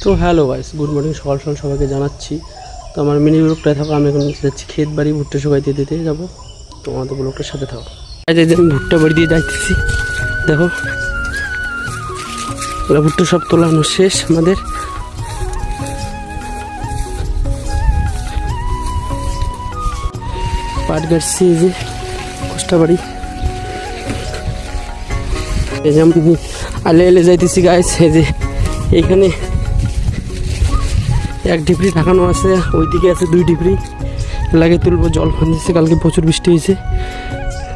তো hello guys, good morning. সকাল সকাল সবাইকে জানাচ্ছি। তো আমার মিনি ব্লগটায় থাকো, আমি এখন যাচ্ছি ক্ষেত বাড়ি ভুট্টা শুকাইতে দিতে যাবো। তো আমাদের ব্লগটার সাথে থাকো। এই যে আমি ভুট্টা বাড়ি দিয়ে যাইতেছি, দেখো ওরা ভুট্টা সব তোলানো শেষ আমাদের। পাট গাড়ছি, এই যে কোষ্টা বাড়ি, এই যে আমি আলে এলে যাইতেছি গাইস। এই যে এইখানে এক ডিগ্রি ঢাকানো আছে, ওইদিকে আছে 2 ডিগ্রি লাগে তুলবো। জল ফানছে, কালকে প্রচুর বৃষ্টি হয়েছে।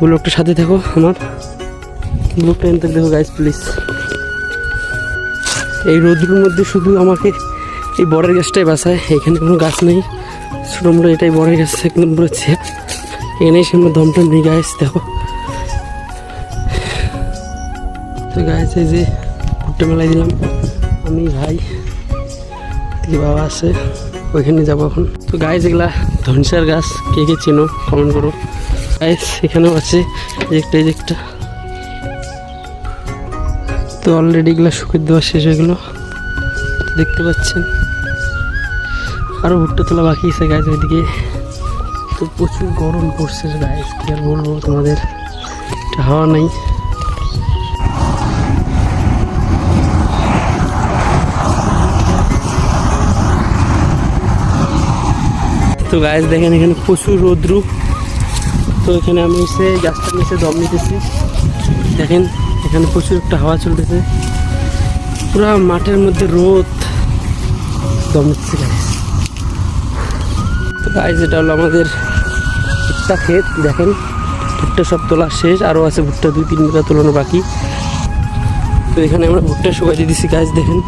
ব্লগটার সাথে থাকো, আমার ব্লগটা এনতে দেখো গাইস প্লিজ। এই রোদ্রের মধ্যে শুধু আমাকে এই বড়ের গাছটাই বাঁচায়। এখানে কোনো গাছ নেই, ছোটো মোটো এটাই বড়ের গাছ, একদম পুরো ছেপ। এখানে সামনে দমটা নেই গাইস, দেখো। তো গাইস এই যে ভুট্টা মেলায় দিলাম আমি, ভাই, বাবা আছে, ওইখানে যাবো এখন। তো গাইস এগুলা ধনসার গাছ, কে কে চেনো কমেন্ট করো গাইস। এখানেও আছে এই একটা। তো অলরেডি এগুলা শুকিয়ে দেওয়া শেষ হয়ে গেলো, দেখতে পাচ্ছেন। আরও ভুট্টা তোলা বাকি আছে গাইস ওইদিকে। তো প্রচুর গরম পড়ছে গাইস, কি আর বলবো তোমাদের, হাওয়া নাই। তো গাছ দেখেন এখানে প্রচুর রৌদ্র। তো এখানে আমি এসে গাছটার নিচে দম নিতেছি, দেখেন এখানে প্রচুর একটা হাওয়া চলতেছে, পুরো মাঠের মধ্যে রোদ, দম নিচ্ছে গাছ। তো গাছ এটা হলো আমাদের ভুট্টা ক্ষেত, দেখেন ভুট্টা সব তোলা শেষ, আরও আছে ভুট্টা 2-3 বিঘা তোলানো বাকি। তো এখানে আমরা ভুট্টা শুকাইতে দিছি গাছ, দেখেন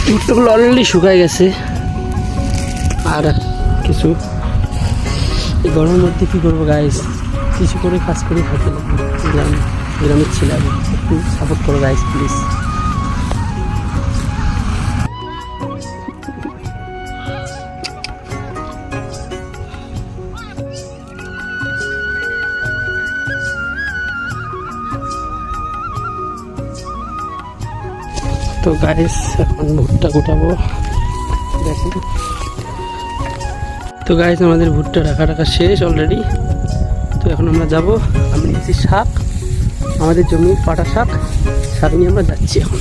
ভুট্টাগুলো অলরেডি শুকাই গেছে। আর কিছু এই গরমের মধ্যে কী করবো গাইস, কিছু করে কাজ করে খাতে লাগবে। গ্রামের ছিলাম, একটু সাপোর্ট করো গাইস প্লিজ। তো গাইস এখন ভুট্টা গোটাবো, দেখেন। তো গাইস আমাদের ভুট্টা রাখা শেষ অলরেডি। তো এখন আমরা যাব, আমি নিয়েছি শাক, আমাদের জমির পাটা শাক নিয়ে আমরা যাচ্ছি এখন।